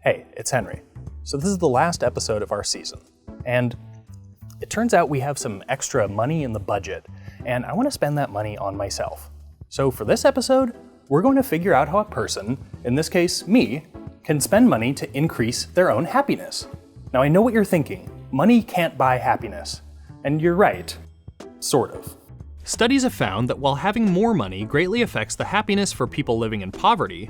Hey, it's Henry. So this is the last episode of our season, and it turns out we have some extra money in the budget, and I want to spend that money on myself. So for this episode, we're going to figure out how a person, in this case me, can spend money to increase their own happiness. Now I know what you're thinking. Money can't buy happiness. And you're right. Sort of. Studies have found that while having more money greatly affects the happiness for people living in poverty,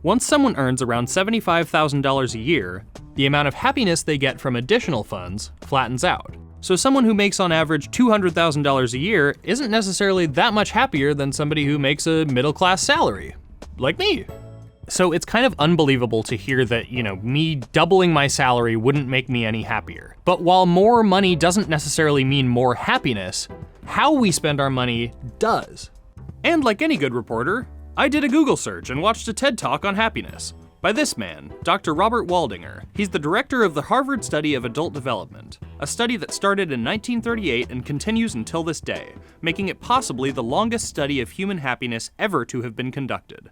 once someone earns around $75,000 a year, the amount of happiness they get from additional funds flattens out. So someone who makes on average $200,000 a year isn't necessarily that much happier than somebody who makes a middle-class salary, like me. So it's kind of unbelievable to hear that, me doubling my salary wouldn't make me any happier. But while more money doesn't necessarily mean more happiness, how we spend our money does. And like any good reporter, I did a Google search and watched a TED Talk on happiness by this man, Dr. Robert Waldinger. He's the director of the Harvard Study of Adult Development, a study that started in 1938 and continues until this day, making it possibly the longest study of human happiness ever to have been conducted.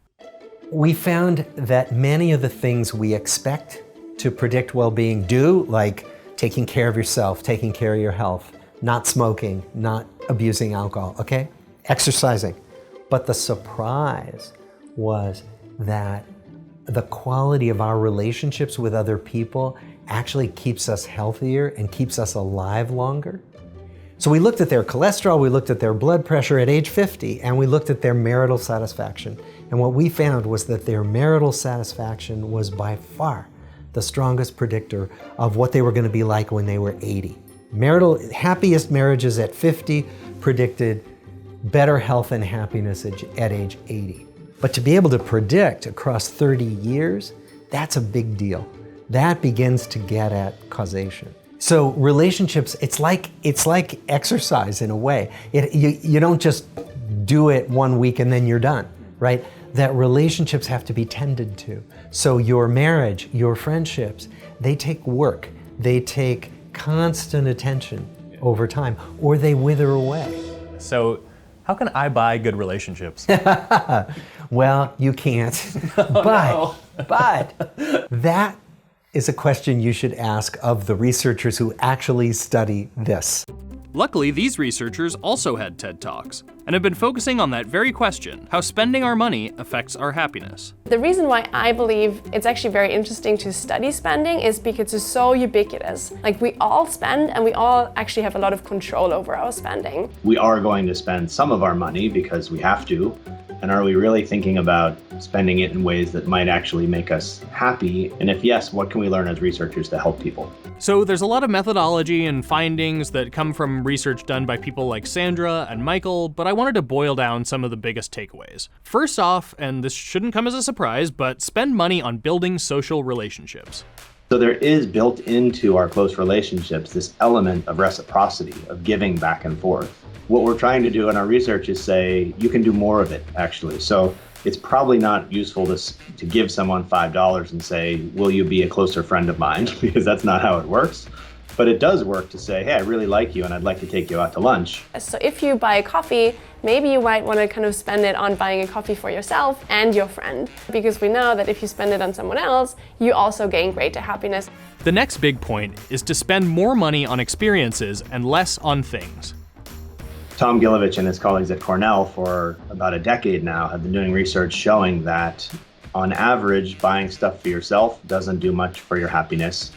We found that many of the things we expect to predict well-being do, like taking care of yourself, taking care of your health, not smoking, not abusing alcohol, okay? Exercising. But the surprise was that the quality of our relationships with other people actually keeps us healthier and keeps us alive longer. So we looked at their cholesterol, we looked at their blood pressure at age 50, and we looked at their marital satisfaction. And what we found was that their marital satisfaction was by far the strongest predictor of what they were going to be like when they were 80. Happiest marriages at 50 predicted better health and happiness at age 80. But to be able to predict across 30 years, that's a big deal. That begins to get at causation. So relationships, it's like exercise in a way. You don't just do it 1 week and then you're done, right? That relationships have to be tended to. So your marriage, your friendships, they take work. They take constant attention over time, or they wither away. So how can I buy good relationships? Well, you can't. But that is a question you should ask of the researchers who actually study this. Luckily, these researchers also had TED Talks and have been focusing on that very question, how spending our money affects our happiness. The reason why I believe it's actually very interesting to study spending is because it's so ubiquitous. Like, we all spend and we all actually have a lot of control over our spending. We are going to spend some of our money because we have to. And are we really thinking about spending it in ways that might actually make us happy? And if yes, what can we learn as researchers to help people? So there's a lot of methodology and findings that come from research done by people like Sandra and Michael, but I wanted to boil down some of the biggest takeaways. First off, and this shouldn't come as a surprise, but spend money on building social relationships. So there is built into our close relationships this element of reciprocity, of giving back and forth. What we're trying to do in our research is say, you can do more of it, actually. So it's probably not useful to give someone $5 and say, will you be a closer friend of mine? Because that's not how it works. But it does work to say, hey, I really like you and I'd like to take you out to lunch. So if you buy a coffee, maybe you might want to kind of spend it on buying a coffee for yourself and your friend. Because we know that if you spend it on someone else, you also gain greater happiness. The next big point is to spend more money on experiences and less on things. Tom Gilovich and his colleagues at Cornell for about a decade now have been doing research showing that on average, buying stuff for yourself doesn't do much for your happiness,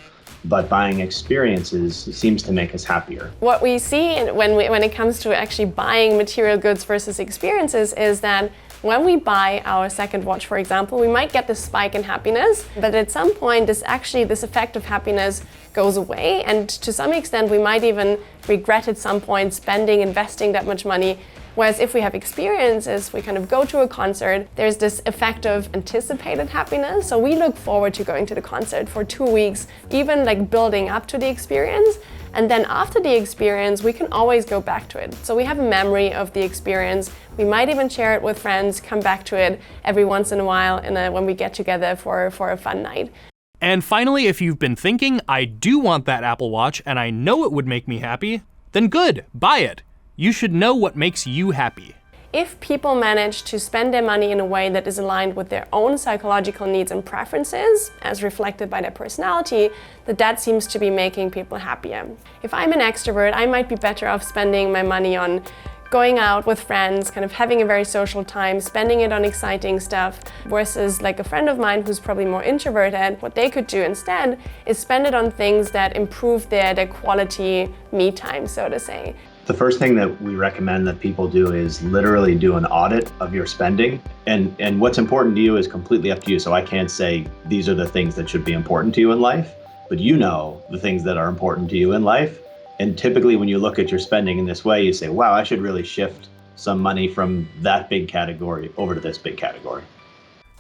but buying experiences seems to make us happier. What we see when it comes to actually buying material goods versus experiences is that when we buy our second watch, for example, we might get this spike in happiness, but at some point this effect of happiness goes away, and to some extent we might even regret at some point investing that much money. Whereas if we have experiences, we kind of go to a concert, there's this effect of anticipated happiness. So we look forward to going to the concert for 2 weeks, even like building up to the experience. And then after the experience, we can always go back to it. So we have a memory of the experience. We might even share it with friends, come back to it every once in a while when we get together for a fun night. And finally, if you've been thinking, I do want that Apple Watch and I know it would make me happy, then good, buy it. You should know what makes you happy. If people manage to spend their money in a way that is aligned with their own psychological needs and preferences, as reflected by their personality, that seems to be making people happier. If I'm an extrovert, I might be better off spending my money on going out with friends, kind of having a very social time, spending it on exciting stuff, versus like a friend of mine who's probably more introverted. What they could do instead is spend it on things that improve their quality me time, so to say. The first thing that we recommend that people do is literally do an audit of your spending. And what's important to you is completely up to you. So I can't say these are the things that should be important to you in life, but you know the things that are important to you in life. And typically when you look at your spending in this way, you say, wow, I should really shift some money from that big category over to this big category.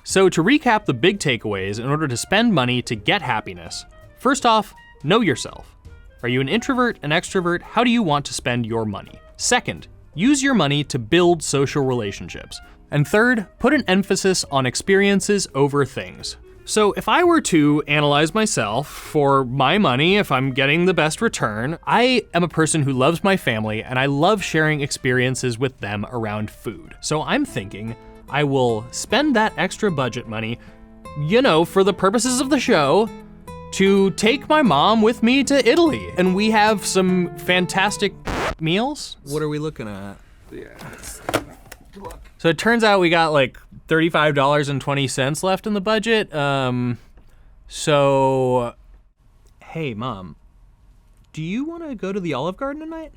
So to recap the big takeaways in order to spend money to get happiness, first off, know yourself. Are you an introvert, an extrovert? How do you want to spend your money? Second, use your money to build social relationships. And third, put an emphasis on experiences over things. So if I were to analyze myself for my money, if I'm getting the best return, I am a person who loves my family and I love sharing experiences with them around food. So I'm thinking I will spend that extra budget money, for the purposes of the show, to take my mom with me to Italy. And we have some fantastic meals. What are we looking at? Yeah. So it turns out we got like $35.20 left in the budget. So, hey, Mom, do you want to go to the Olive Garden tonight?